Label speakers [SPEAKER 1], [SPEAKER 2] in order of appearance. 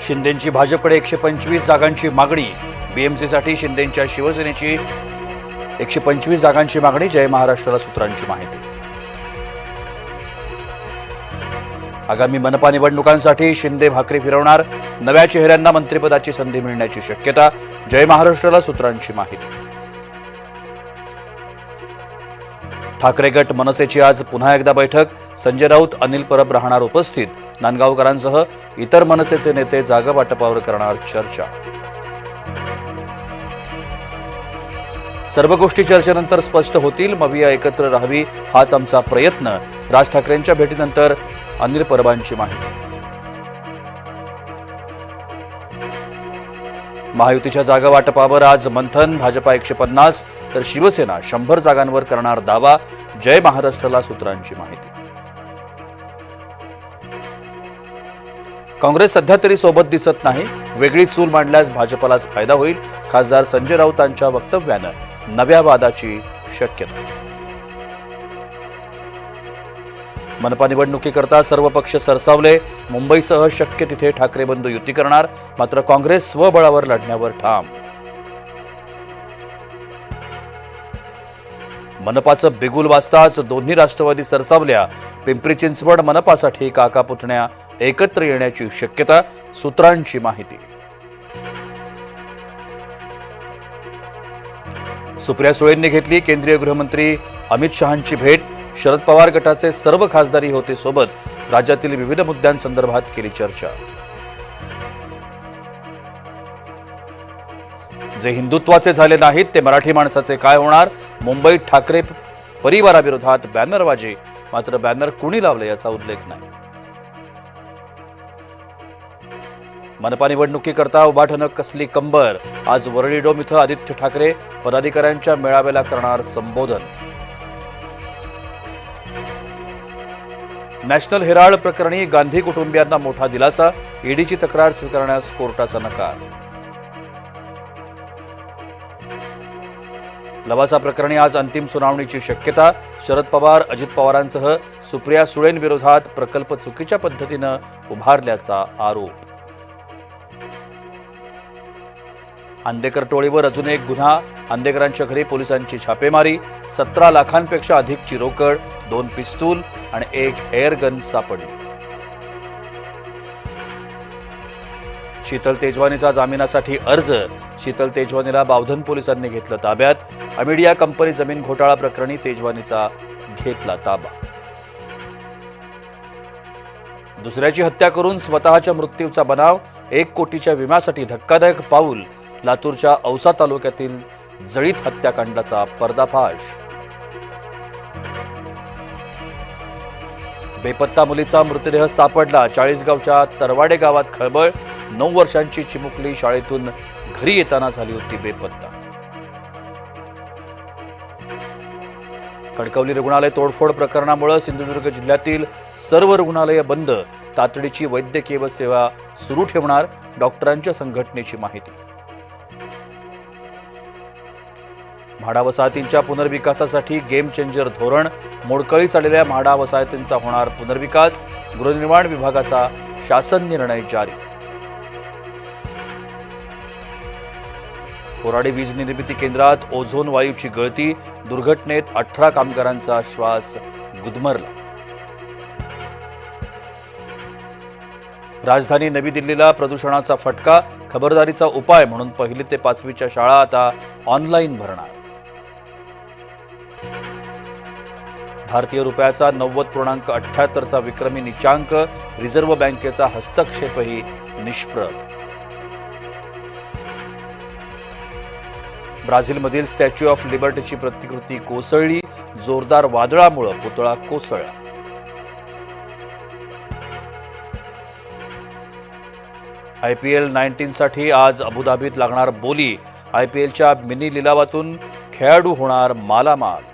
[SPEAKER 1] शिंदेंची भाजपकडे 125 जागांची मागणी। बीएमसीसाठी शिंदेंच्या शिवसेनेची 125 जागांची मागणी। जय महाराष्ट्राला सूत्रांची माहिती। आगामी मनपा निवडणुकांसाठी शिंदे भाकरी फिरवणार। नव्या चेहऱ्यांना मंत्रिपदाची संधी मिळण्याची शक्यता। जय महाराष्ट्राला सूत्रांची माहिती। ठाकरे गट मनसेची आज पुन्हा एकदा बैठक। संजय राऊत, अनिल परब राहणार उपस्थित। नांदगावकरांसह इतर मनसेचे नेते जागा वाटपावर करणार चर्चा। सर्व गोष्टी चर्चेनंतर स्पष्ट होतील। मविया एकत्र राहावी हाच आमचा प्रयत्न। राज ठाकरेंच्या भेटीनंतर अनिल परबांची माहिती। महायुतीच्या जागा वाटपावर आज मंथन। भाजपा 150 तर शिवसेना 100 जागांवर करणार दावा। जय महाराष्ट्राला सूत्रांची माहिती। काँग्रेस सध्या तरी सोबत दिसत नाही। वेगळी चूल मांडल्यास भाजपलाच फायदा होईल। खासदार संजय राऊतांच्या वक्तव्यानं नव्या वादाची शक्यता। मनपा निवडणुकीकरता सर्व पक्ष सरसावले। मुंबईसह शक्य तिथे ठाकरे बंधू युती करणार। मात्र काँग्रेस स्वबळावर लढण्यावर ठाम। मनपाचं बिगुल वाजताच दोन्ही राष्ट्रवादी सरसावल्या। पिंपरी चिंचवड मनपासाठी काका पुतण्या एकत्र येण्याची शक्यता। सूत्रांची माहिती। सुप्रिया सुळेंनी घेतली केंद्रीय गृहमंत्री अमित शहांची भेट। शरद पवार गटाचे सर्व खासदारी होते सोबत। राज्यातील विविध मुद्द्यांसंदर्भात केली चर्चा। जे हिंदुत्वाचे झाले नाहीत ते मराठी माणसाचे काय होणार। मुंबईत ठाकरे परिवाराविरोधात बॅनरबाजी। मात्र बॅनर कुणी लावले याचा उल्लेख नाही। मनपा निवडणुकीकरता उभाठणं कसली कंबर। आज वरळी-डोम इथं आदित्य ठाकरे पदाधिकाऱ्यांच्या मेळाव्याला करणार संबोधन। नॅशनल हेराल्ड प्रकरणी गांधी कुटुंबियांना मोठा दिलासा। ईडीची तक्रार स्वीकारण्यास कोर्टाचा नकार। लवासा प्रकरणी आज अंतिम सुनावणीची शक्यता। शरद पवार, अजित पवारांसह सुप्रिया सुळेंविरोधात प्रकल्प चुकीच्या पद्धतीनं उभारल्याचा आरोप। आंदेकर टोळीवर अजून एक गुन्हा। आंदेकरांच्या घरी पोलिसांची छापेमारी। 17 लाखांपेक्षा अधिकची रोकड, 2 पिस्तूल आणि 1 एअरगन सापडली। शीतल तेजवानीचा जामिनासाठी अर्ज। शीतल तेजवानीला बावधन पोलिसांनी घेतलं ताब्यात। अमिडिया कंपनी जमीन घोटाळा प्रकरणी तेजवानीचा घेतला ताबा। दुसऱ्याची हत्या करून स्वतःच्या मृत्यूचा बनाव। 1 कोटीच्या विम्यासाठी धक्कादायक पाऊल। लातूरच्या औसा तालुक्यातील जळीत हत्याकांडाचा पर्दाफाश। बेपत्ता मुलीचा मृतदेह सापडला। 40 गावच्या तरवाडे गावात खळबळ। 9 वर्षांची चिमुकली शाळेतून घरी येताना झाली होती बेपत्ता। कणकवली रुग्णालय तोडफोड प्रकरणामुळे सिंधुदुर्ग जिल्ह्यातील सर्व रुग्णालये बंद। तातडीची वैद्यकीय सेवा सुरू ठेवणार डॉक्टरांच्या संघटनेची माहिती। म्हाडा वसाहतींच्या पुनर्विकासासाठी गेम चेंजर धोरण। मोडकळीस आलेल्या म्हाडा वसाहतींचा होणार पुनर्विकास। गृहनिर्माण विभागाचा शासन निर्णय जारी। कोराडी वीज निर्मिती केंद्रात ओझोन वायूची गळती। दुर्घटनेत 18 कामगारांचा श्वास गुदमरला। राजधानी नवी दिल्लीला प्रदूषणाचा फटका। खबरदारीचा उपाय म्हणून 1ली ते 5वीच्या शाळा आता ऑनलाईन भरणार। भारतीय रुपयाचा 90.78चा विक्रमी नीचांक। रिझर्व्ह बँकेचा हस्तक्षेपही निष्प्रभ। ब्राझीलमधील स्टॅच्यू ऑफ लिबर्टीची प्रतिकृती कोसळली। जोरदार वादळामुळे पुतळा कोसळला। IPL 19 साठी आज अबुधाबीत लागणार बोली। IPLच्या मिनी लिलावातून खेळाडू होणार मालामाल।